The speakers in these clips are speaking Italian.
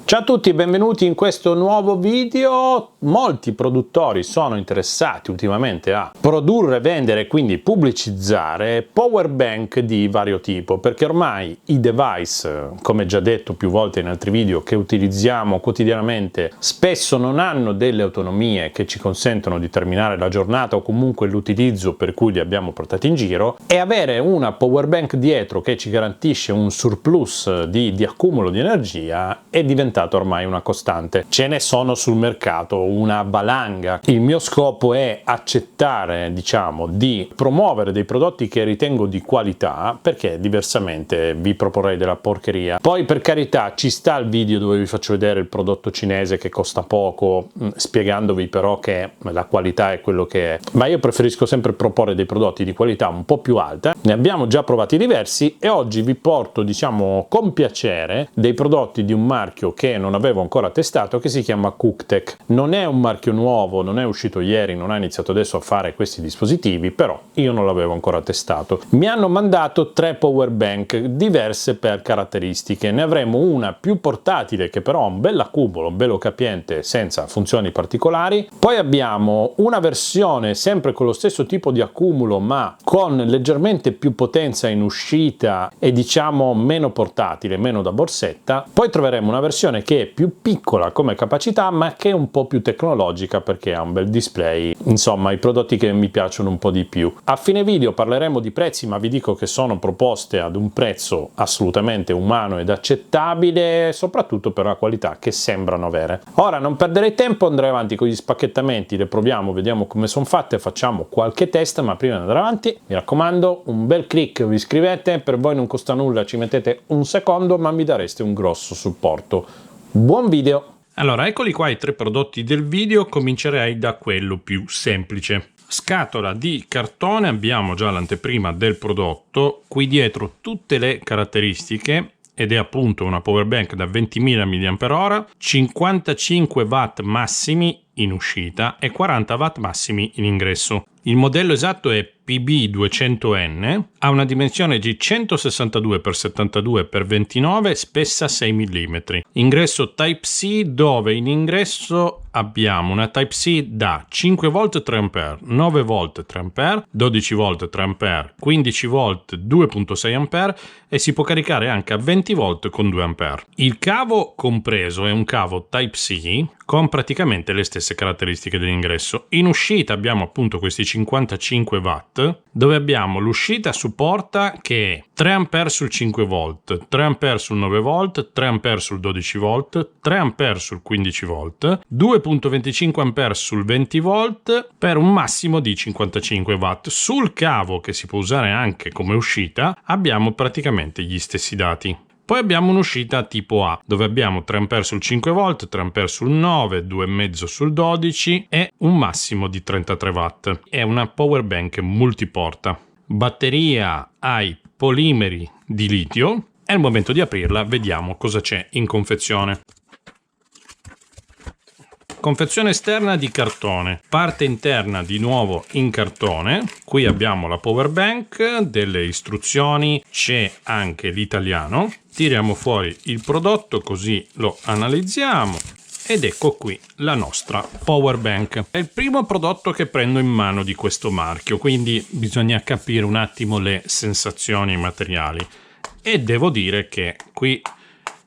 Ciao a tutti e benvenuti in questo nuovo video. Molti produttori sono interessati ultimamente a produrre, vendere e quindi pubblicizzare power bank di vario tipo, perché ormai i device, come già detto più volte in altri video, che utilizziamo quotidianamente spesso non hanno delle autonomie che ci consentono di terminare la giornata o comunque l'utilizzo per cui li abbiamo portati in giro, e avere una power bank dietro che ci garantisce un surplus di accumulo di energia è diventato ormai una costante. Ce ne sono sul mercato una valanga. Il mio scopo è accettare, diciamo, di promuovere dei prodotti che ritengo di qualità, perché diversamente vi proporrei della porcheria. Poi, per carità, ci sta il video dove vi faccio vedere il prodotto cinese che costa poco, spiegandovi però che la qualità è quello che è, ma io preferisco sempre proporre dei prodotti di qualità un po' più alta. Ne abbiamo già provati diversi e oggi vi porto, diciamo, con piacere dei prodotti di un marchio che non avevo ancora testato, che si chiama Cooktech. Non è un marchio nuovo, non è uscito ieri, non ha iniziato adesso a fare questi dispositivi, però io non l'avevo ancora testato. Mi hanno mandato 3 power bank diverse per caratteristiche. Ne avremo una più portatile che però ha un bel accumulo, bello capiente, senza funzioni particolari. Poi abbiamo una versione sempre con lo stesso tipo di accumulo ma con leggermente più potenza in uscita e diciamo meno portatile, meno da borsetta. Poi troveremo una versione che è più piccola come capacità ma che è un po' più tecnologica perché ha un bel display, insomma i prodotti che mi piacciono un po' di più. A fine video parleremo di prezzi, ma vi dico che sono proposte ad un prezzo assolutamente umano ed accettabile, soprattutto per la qualità che sembrano avere. Ora non perderei tempo, andrei avanti con gli spacchettamenti, le proviamo, vediamo come sono fatte, facciamo qualche test, ma prima di andare avanti mi raccomando un bel click, vi iscrivete, per voi non costa nulla, ci mettete un secondo ma mi dareste un grosso supporto. Buon video! Allora, eccoli qua i 3 prodotti del video. Comincerei da quello più semplice. Scatola di cartone, abbiamo già l'anteprima del prodotto, qui dietro tutte le caratteristiche, ed è appunto una power bank da 20.000 mAh, 55 watt massimi in uscita e 40 watt massimi in ingresso. Il modello esatto è PB200N, ha una dimensione di 162x72x29, spessa 6 mm. Ingresso Type-C, dove in ingresso abbiamo una Type-C da 5V 3A, 9V 3A, 12V 3A, 15V 2.6A e si può caricare anche a 20V con 2A. Il cavo compreso è un cavo Type-C con praticamente le stesse caratteristiche dell'ingresso. In uscita abbiamo appunto questi 55 watt, dove abbiamo l'uscita supporta che è 3A sul 5V, 3A sul 9V, 3A sul 12V, 3A sul 15V, 2.25A sul 20V per un massimo di 55 watt. Sul cavo, che si può usare anche come uscita, abbiamo praticamente gli stessi dati. Poi abbiamo un'uscita tipo A, dove abbiamo 3A sul 5V, 3A sul 9, 2,5 sul 12 e un massimo di 33 watt. È una power bank multiporta. Batteria ai polimeri di litio. È il momento di aprirla, vediamo cosa c'è in confezione. Confezione esterna di cartone, parte interna di nuovo in cartone. Qui abbiamo la power bank, delle istruzioni, c'è anche l'italiano. Tiriamo fuori il prodotto così lo analizziamo ed ecco qui la nostra power bank. È il primo prodotto che prendo in mano di questo marchio, quindi bisogna capire un attimo le sensazioni materiali e devo dire che qui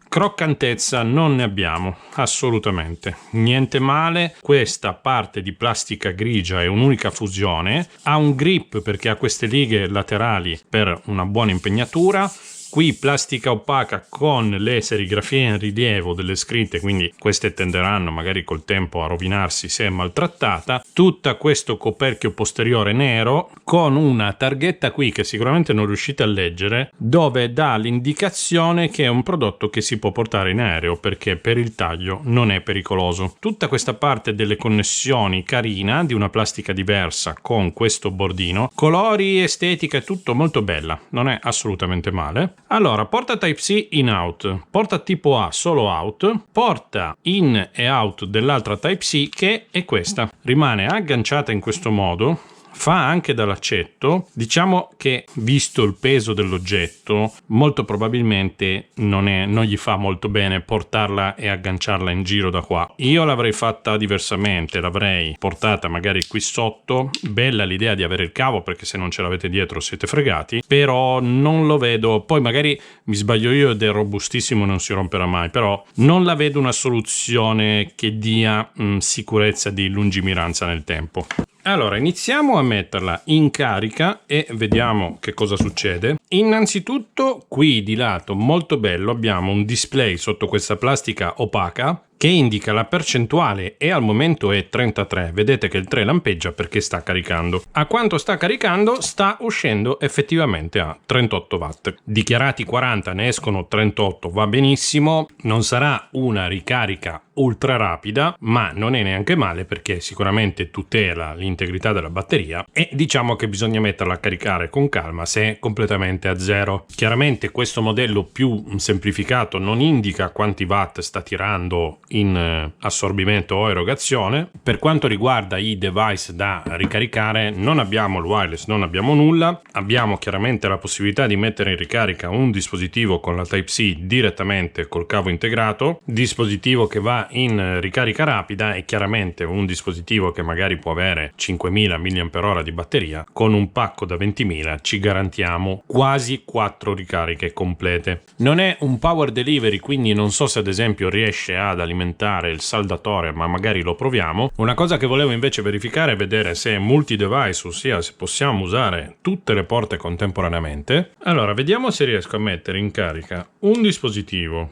croccantezza non ne abbiamo assolutamente, niente male. Questa parte di plastica grigia è un'unica fusione, ha un grip perché ha queste righe laterali per una buona impegnatura. Qui plastica opaca con le serigrafie in rilievo delle scritte, quindi queste tenderanno magari col tempo a rovinarsi se è maltrattata. Tutto questo coperchio posteriore nero con una targhetta qui che sicuramente non riuscite a leggere, dove dà l'indicazione che è un prodotto che si può portare in aereo perché per il taglio non è pericoloso. Tutta questa parte delle connessioni carina, di una plastica diversa con questo bordino, colori, estetica, è tutto molto bella, non è assolutamente male. Allora, porta Type-C in out, porta tipo A solo out, porta in e out dell'altra Type-C che è questa. Rimane agganciata in questo modo fa anche da laccetto. Diciamo che, visto il peso dell'oggetto, molto probabilmente non gli fa molto bene portarla e agganciarla in giro da qua. Io l'avrei fatta diversamente, l'avrei portata magari qui sotto. Bella l'idea di avere il cavo, perché se non ce l'avete dietro siete fregati, però non lo vedo. Poi magari mi sbaglio io ed è robustissimo, non si romperà mai, però non la vedo una soluzione che dia sicurezza di lungimiranza nel tempo. Allora, iniziamo a metterla in carica e vediamo che cosa succede. Innanzitutto, qui di lato, molto bello, abbiamo un display sotto questa plastica opaca che indica la percentuale e al momento è 33. Vedete che il 3 lampeggia perché sta caricando. A quanto sta caricando? Sta uscendo effettivamente a 38 watt. Dichiarati 40, ne escono 38, va benissimo. Non sarà una ricarica ultra rapida, ma non è neanche male perché sicuramente tutela l'integrità della batteria, e diciamo che bisogna metterla a caricare con calma se è completamente a zero. Chiaramente questo modello più semplificato non indica quanti watt sta tirando in assorbimento o erogazione. Per quanto riguarda i device da ricaricare, non abbiamo il wireless, non abbiamo nulla. Abbiamo chiaramente la possibilità di mettere in ricarica un dispositivo con la Type-C direttamente col cavo integrato, dispositivo che va in ricarica rapida e chiaramente un dispositivo che magari può avere 5000 mAh di batteria. Con un pacco da 20.000 ci garantiamo quasi 4 ricariche complete. Non è un power delivery, quindi non so se ad esempio riesce ad alimentare il saldatore, ma magari lo proviamo. Una cosa che volevo invece verificare è vedere se è multi device, ossia se possiamo usare tutte le porte contemporaneamente. Allora, vediamo se riesco a mettere in carica un dispositivo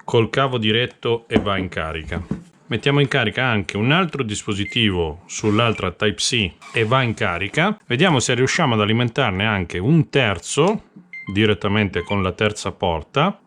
col cavo diretto e va in carica. Mettiamo in carica anche un altro dispositivo sull'altra Type-C e va in carica. Vediamo se riusciamo ad alimentarne anche un terzo direttamente con la terza porta,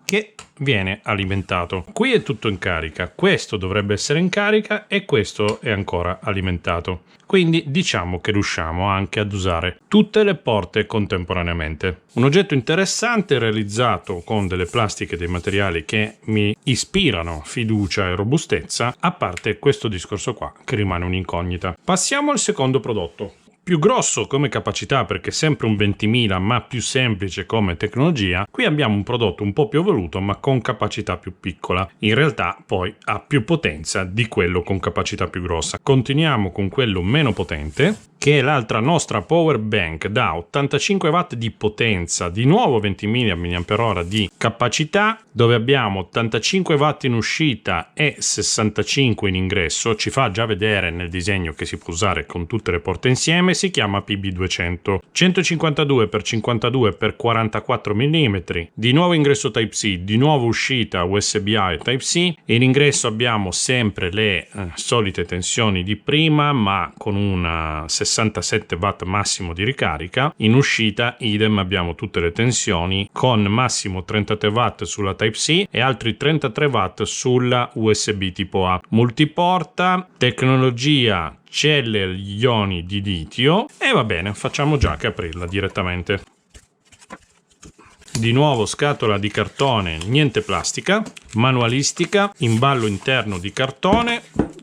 che viene alimentato. Qui è tutto in carica, questo dovrebbe essere in carica e questo è ancora alimentato. Quindi diciamo che riusciamo anche ad usare tutte le porte contemporaneamente. Un oggetto interessante realizzato con delle plastiche, dei materiali che mi ispirano fiducia e robustezza, a parte questo discorso qua che rimane un'incognita. Passiamo al secondo prodotto. Più grosso come capacità perché sempre un 20.000, ma più semplice come tecnologia. Qui abbiamo un prodotto un po' più evoluto ma con capacità più piccola. In realtà poi ha più potenza di quello con capacità più grossa. Continuiamo con quello meno potente, che è l'altra nostra power bank da 85 watt di potenza, di nuovo 20.000 mAh di capacità, dove abbiamo 85 watt in uscita e 65 in ingresso. Ci fa già vedere nel disegno che si può usare con tutte le porte insieme. Si chiama PB200, 152x52 x 44 mm, di nuovo ingresso Type-C, di nuovo uscita USB-A e Type-C. In ingresso abbiamo sempre le solite tensioni di prima, ma con una 67 watt massimo di ricarica. In uscita idem, abbiamo tutte le tensioni con massimo 33 watt sulla Type-C e altri 33 watt sulla USB tipo A. Multiporta, tecnologia celle agli ioni di litio, e va bene, facciamo già che aprirla direttamente. Di nuovo scatola di cartone, niente plastica, manualistica, imballo interno di cartone.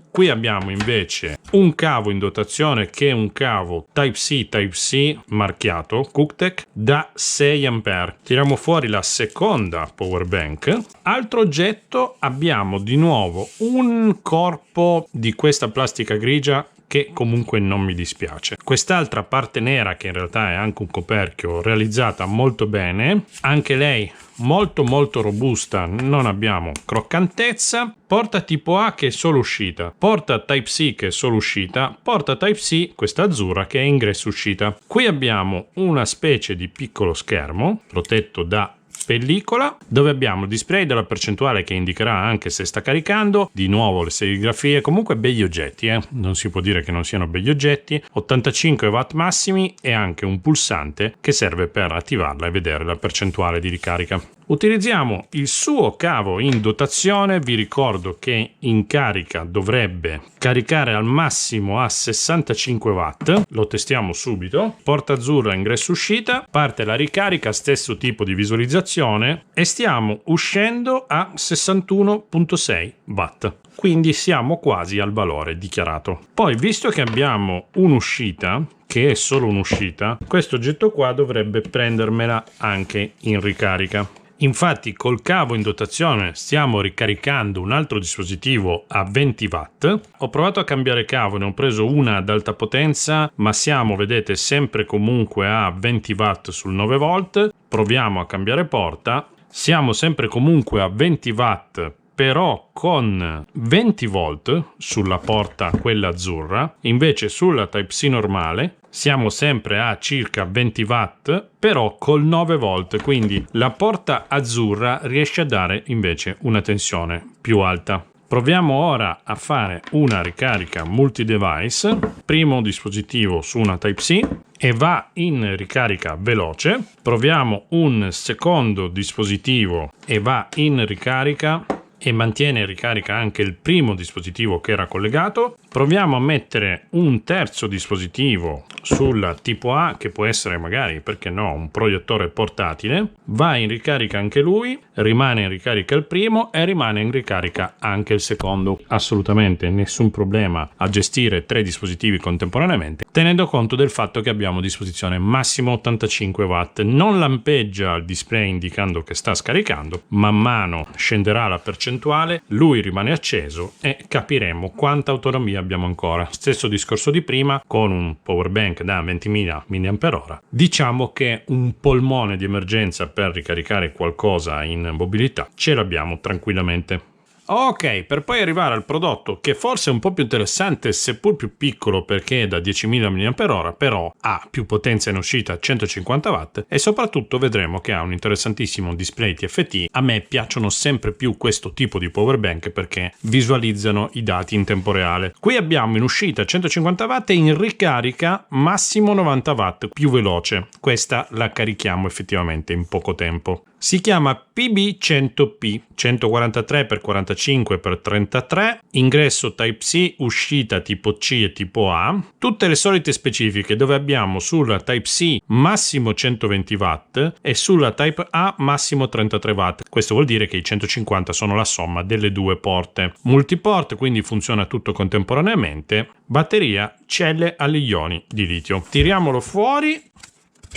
Qui abbiamo invece un cavo in dotazione che è un cavo Type-C marchiato Cooktech da 6 A. Tiriamo fuori la seconda power bank. Altro oggetto, abbiamo di nuovo un corpo di questa plastica grigia che comunque non mi dispiace. Quest'altra parte nera, che in realtà è anche un coperchio, realizzata molto bene, anche lei molto robusta, non abbiamo croccantezza. Porta tipo A che è solo uscita, porta Type-C che è solo uscita, porta Type-C, questa azzurra, che è ingresso uscita. Qui abbiamo una specie di piccolo schermo protetto da pellicola, dove abbiamo il display della percentuale che indicherà anche se sta caricando, di nuovo le serigrafie. Comunque begli oggetti, non si può dire che non siano begli oggetti. 85 watt massimi e anche un pulsante che serve per attivarla e vedere la percentuale di ricarica. Utilizziamo il suo cavo in dotazione, vi ricordo che in carica dovrebbe caricare al massimo a 65 watt, lo testiamo subito. Porta azzurra ingresso uscita, parte la ricarica, stesso tipo di visualizzazione e stiamo uscendo a 61.6 watt. Quindi siamo quasi al valore dichiarato. Poi, visto che abbiamo un'uscita, che è solo un'uscita, questo oggetto qua dovrebbe prendermela anche in ricarica. Infatti col cavo in dotazione stiamo ricaricando un altro dispositivo a 20 watt. Ho provato a cambiare cavo, ne ho preso una ad alta potenza, ma siamo, vedete, sempre comunque a 20 watt sul 9 volt. Proviamo a cambiare porta, siamo sempre comunque a 20 watt, però con 20 volt sulla porta quella azzurra, invece sulla Type-C normale siamo sempre a circa 20 watt, però col 9 volt, quindi la porta azzurra riesce a dare invece una tensione più alta. Proviamo ora a fare una ricarica multi-device, primo dispositivo su una Type-C e va in ricarica veloce. Proviamo un secondo dispositivo e va in ricarica e mantiene in ricarica anche il primo dispositivo che era collegato. Proviamo a mettere un terzo dispositivo sulla tipo A, che può essere magari, perché no, un proiettore portatile. Va in ricarica anche lui, rimane in ricarica il primo e rimane in ricarica anche il secondo. Assolutamente nessun problema a gestire 3 dispositivi contemporaneamente, tenendo conto del fatto che abbiamo a disposizione massimo 85 watt. Non lampeggia il display indicando che sta scaricando, man mano scenderà la percentuale, lui rimane acceso e capiremo quanta autonomia abbiamo ancora. Stesso discorso di prima, con un power bank da 20.000 mAh. Diciamo che un polmone di emergenza per ricaricare qualcosa in mobilità ce l'abbiamo tranquillamente. Ok, per poi arrivare al prodotto che forse è un po' più interessante, seppur più piccolo perché è da 10.000 mAh, però ha più potenza in uscita, 150 watt, e soprattutto vedremo che ha un interessantissimo display TFT. A me piacciono sempre più questo tipo di power bank perché visualizzano i dati in tempo reale. Qui abbiamo in uscita 150 watt e in ricarica massimo 90 watt, più veloce. Questa la carichiamo effettivamente in poco tempo. Si chiama PB100P, 143x45x33, ingresso Type-C, uscita tipo C e tipo A, tutte le solite specifiche, dove abbiamo sulla Type-C massimo 120 watt e sulla Type-A massimo 33 watt. Questo vuol dire che i 150 sono la somma delle due porte. Multiport, quindi funziona tutto contemporaneamente. Batteria, celle agli ioni di litio. Tiriamolo fuori.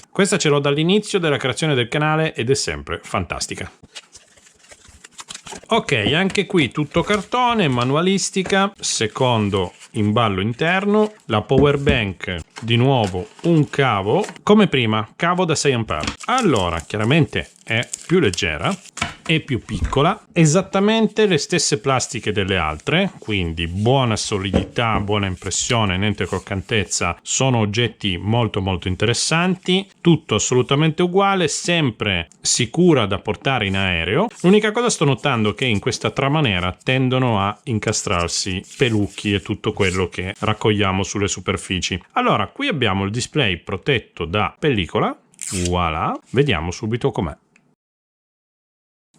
Questa ce l'ho dall'inizio della creazione del canale ed è sempre fantastica. Ok, anche qui tutto cartone, manualistica, secondo imballo interno, la power bank, di nuovo un cavo, come prima, cavo da 6 A. Allora, chiaramente è più leggera e più piccola, esattamente le stesse plastiche delle altre, quindi buona solidità, buona impressione, niente croccantezza, sono oggetti molto interessanti, tutto assolutamente uguale, sempre sicura da portare in aereo. L'unica cosa, sto notando che in questa trama nera tendono a incastrarsi pelucchi e tutto quello che raccogliamo sulle superfici. Allora, qui abbiamo il display protetto da pellicola, voilà, vediamo subito com'è.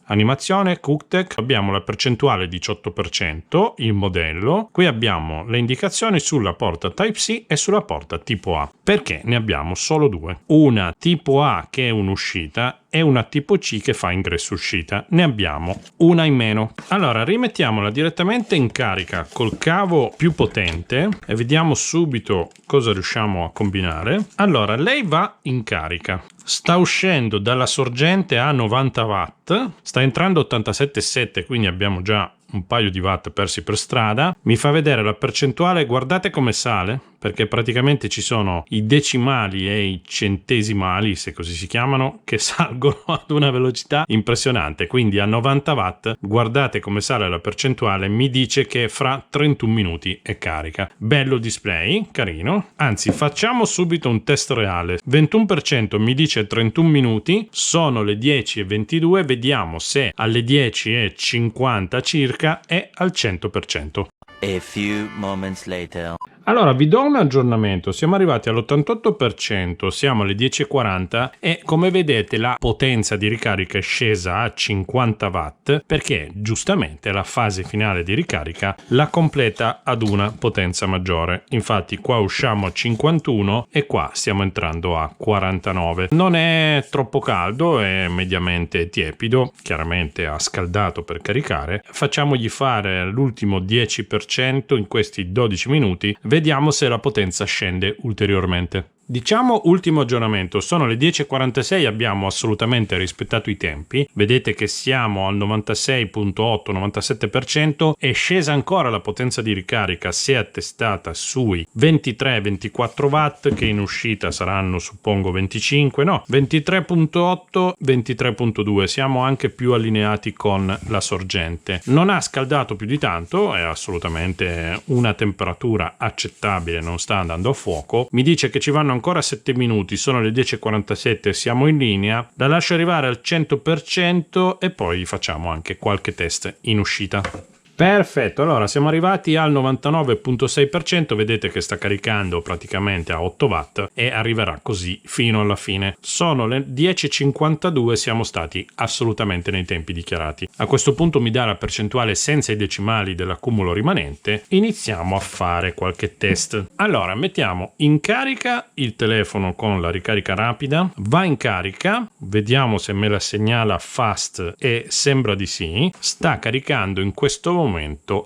Animazione, CookTech, abbiamo la percentuale 18%, il modello, qui abbiamo le indicazioni sulla porta Type-C e sulla porta tipo A. Perché ne abbiamo solo due? Una tipo A che è un'uscita e una tipo C che fa ingresso-uscita. Ne abbiamo una in meno. Allora, rimettiamola direttamente in carica col cavo più potente e vediamo subito cosa riusciamo a combinare. Allora, lei va in carica. Sta uscendo dalla sorgente a 90 watt, sta entrando 87,7, quindi abbiamo già un paio di watt persi per strada. Mi fa vedere la percentuale, guardate come sale, perché praticamente ci sono i decimali e i centesimali, se così si chiamano, che salgono ad una velocità impressionante. Quindi a 90 watt, guardate come sale la percentuale, mi dice che fra 31 minuti è carica. Bello display, carino. Anzi, facciamo subito un test reale. 21% mi dice 31 minuti, sono le 10:22, vediamo se alle 10:50 circa è al 100%. A few moments later. Allora vi do un aggiornamento, siamo arrivati all'88%, siamo alle 10:40 e come vedete la potenza di ricarica è scesa a 50 watt perché giustamente la fase finale di ricarica la completa ad una potenza maggiore. Infatti qua usciamo a 51 e qua stiamo entrando a 49. Non è troppo caldo, è mediamente tiepido, chiaramente ha scaldato per caricare. Facciamogli fare l'ultimo 10% in questi 12 minuti. Vediamo se la potenza scende ulteriormente. Diciamo ultimo aggiornamento, sono le 10:46, abbiamo assolutamente rispettato i tempi, vedete che siamo al 96.8-97%, è scesa ancora la potenza di ricarica, si è attestata sui 23-24 watt che in uscita saranno suppongo 25, no 23.8, 23.2, siamo anche più allineati con la sorgente. Non ha scaldato più di tanto, è assolutamente una temperatura accettabile, non sta andando a fuoco, mi dice che ci vanno ancora 7 minuti, sono le 10:47, siamo in linea, la lascio arrivare al 100% e poi facciamo anche qualche test in uscita. Perfetto, allora siamo arrivati al 99.6%, vedete che sta caricando praticamente a 8 watt e arriverà così fino alla fine. Sono le 10:52, siamo stati assolutamente nei tempi dichiarati. A questo punto mi dà la percentuale senza i decimali dell'accumulo rimanente, iniziamo a fare qualche test. Allora mettiamo in carica il telefono con la ricarica rapida, va in carica, vediamo se me la segnala fast e sembra di sì, sta caricando in questo momento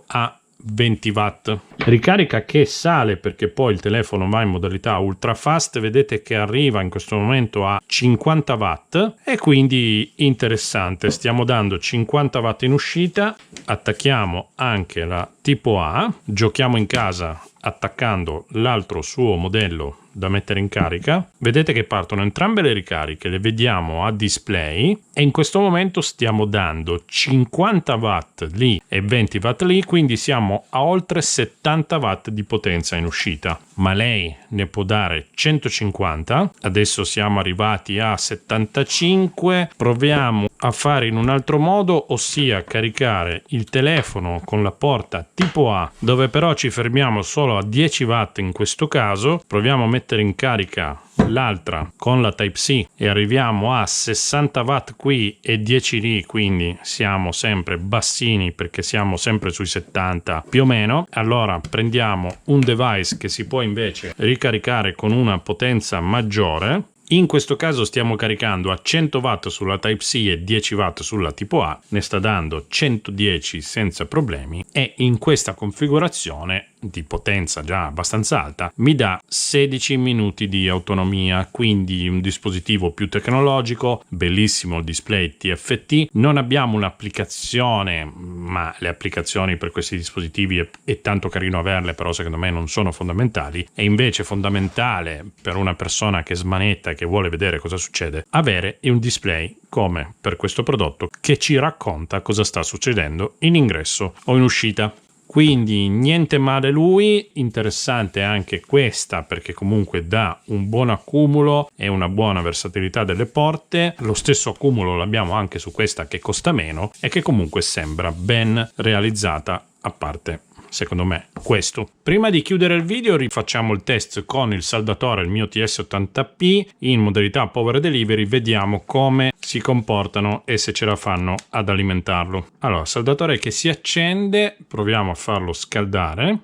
a 20 watt. Ricarica che sale perché poi il telefono va in modalità ultra fast, vedete che arriva in questo momento a 50 watt e quindi interessante, stiamo dando 50 watt in uscita, attacchiamo anche la tipo A, giochiamo in casa attaccando l'altro suo modello da mettere in carica, vedete che partono entrambe le ricariche, le vediamo a display e in questo momento stiamo dando 50 watt lì e 20 watt lì, quindi siamo a oltre 70 watt di potenza in uscita, ma lei ne può dare 150, adesso siamo arrivati a 75, proviamo a fare in un altro modo, ossia caricare il telefono con la porta tipo A, dove però ci fermiamo solo a 10 watt in questo caso, proviamo a mettere in carica l'altra con la Type-C e arriviamo a 60 watt qui e 10 lì, quindi siamo sempre bassini perché siamo sempre sui 70 più o meno. Allora prendiamo un device che si può invece ricaricare con una potenza maggiore. In questo caso stiamo caricando a 100 watt sulla Type-C e 10 watt sulla tipo A, ne sta dando 110 senza problemi e in questa configurazione di potenza già abbastanza alta mi dà 16 minuti di autonomia, quindi un dispositivo più tecnologico, bellissimo il display TFT, non abbiamo un'applicazione, ma le applicazioni per questi dispositivi è tanto carino averle, però secondo me non sono fondamentali, è invece fondamentale per una persona che smanetta e che vuole vedere cosa succede avere un display come per questo prodotto che ci racconta cosa sta succedendo in ingresso o in uscita. Quindi niente male lui, interessante anche questa perché comunque dà un buon accumulo e una buona versatilità delle porte, lo stesso accumulo l'abbiamo anche su questa che costa meno e che comunque sembra ben realizzata, a parte secondo me questo. Prima di chiudere il video rifacciamo il test con il saldatore, il mio TS80P in modalità Power Delivery, vediamo come si comportano e se ce la fanno ad alimentarlo. Allora, saldatore che si accende, proviamo a farlo scaldare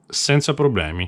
senza problemi.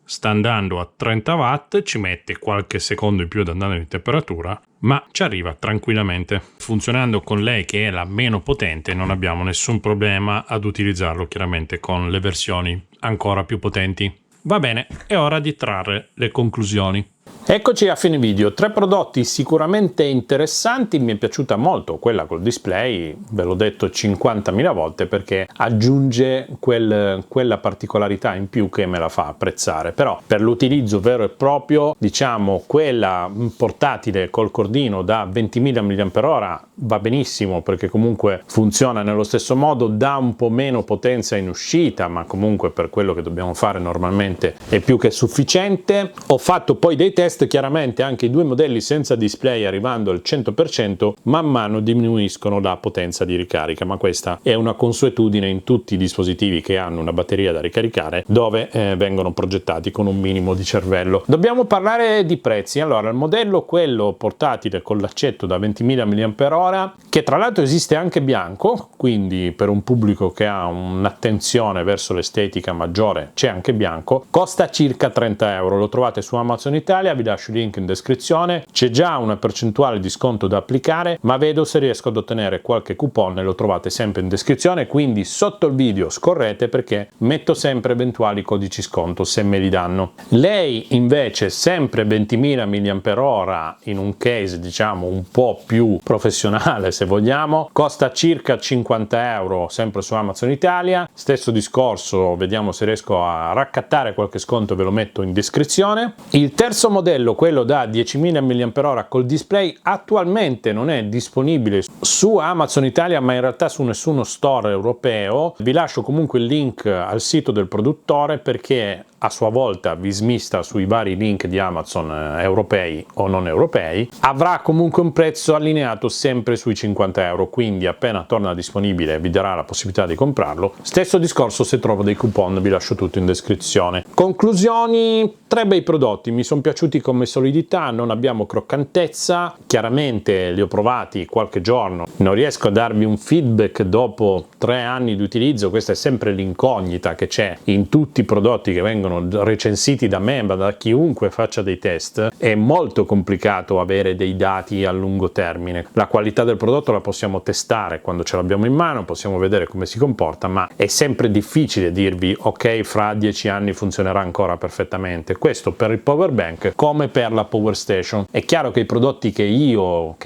Sta andando a 30 watt, ci mette qualche secondo in più ad andare in temperatura, ma ci arriva tranquillamente. Funzionando con lei che è la meno potente non abbiamo nessun problema ad utilizzarlo chiaramente con le versioni ancora più potenti. Va bene, è ora di trarre le conclusioni. Eccoci a fine video, 3 prodotti sicuramente interessanti, mi è piaciuta molto quella col display, ve l'ho detto 50.000 volte perché aggiunge quella particolarità in più che me la fa apprezzare, però per l'utilizzo vero e proprio, diciamo quella portatile col cordino da 20.000 mAh va benissimo perché comunque funziona nello stesso modo, dà un po' meno potenza in uscita, ma comunque per quello che dobbiamo fare normalmente è più che sufficiente. Ho fatto poi dei test test chiaramente anche i due modelli senza display arrivando al 100% man mano diminuiscono la potenza di ricarica, ma questa è una consuetudine in tutti i dispositivi che hanno una batteria da ricaricare, dove vengono progettati con un minimo di cervello. Dobbiamo parlare di prezzi. Allora, il modello, quello portatile con l'accetto da 20.000 mAh, che tra l'altro esiste anche bianco, quindi per un pubblico che ha un'attenzione verso l'estetica maggiore c'è anche bianco, costa circa 30 euro. Lo trovate su Amazon Italia, vi lascio il link in descrizione. C'è già una percentuale di sconto da applicare, ma vedo se riesco ad ottenere qualche coupon e lo trovate sempre in descrizione, quindi sotto il video scorrete perché metto sempre eventuali codici sconto se me li danno. Lei invece sempre 20.000 mAh in un case diciamo un po' più professionale se vogliamo, costa circa 50 euro sempre su Amazon Italia. Stesso discorso, vediamo se riesco a raccattare qualche sconto, ve lo metto in descrizione. Il terzo modello, quello da 10.000 mAh col display, attualmente non è disponibile su Amazon Italia ma in realtà su nessuno store europeo. Vi lascio comunque il link al sito del produttore perché a sua volta vi smista sui vari link di Amazon europei o non europei. Avrà comunque un prezzo allineato sempre sui 50 euro, quindi appena torna disponibile vi darà la possibilità di comprarlo. Stesso discorso se trovo dei coupon, vi lascio tutto in descrizione. Conclusioni: 3 bei prodotti, mi sono piaciuti come solidità, non abbiamo croccantezza, chiaramente li ho provati qualche giorno, non riesco a darvi un feedback dopo 3 anni di utilizzo, questa è sempre l'incognita che c'è in tutti i prodotti che vengono recensiti da me, ma da chiunque faccia dei test. È molto complicato avere dei dati a lungo termine. La qualità del prodotto la possiamo testare quando ce l'abbiamo in mano, possiamo vedere come si comporta, ma è sempre difficile dirvi ok, fra 10 anni funzionerà ancora perfettamente. Questo per il power bank come per la power station. È chiaro che i prodotti che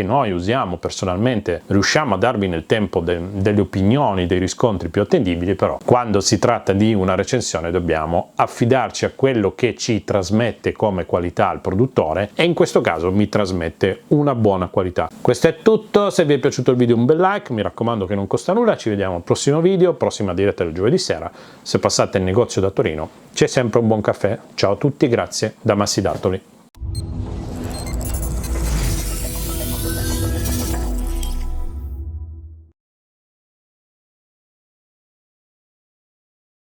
noi usiamo personalmente riusciamo a darvi nel tempo delle opinioni, dei riscontri più attendibili, però quando si tratta di una recensione dobbiamo affidarci a quello che ci trasmette come qualità il produttore, e in questo caso mi trasmette una buona qualità. Questo è tutto, se vi è piaciuto il video un bel like, mi raccomando che non costa nulla, ci vediamo al prossimo video, prossima diretta del giovedì sera. Se passate in negozio da Torino c'è sempre un buon caffè. Ciao a tutti, grazie da Massi Dattoli.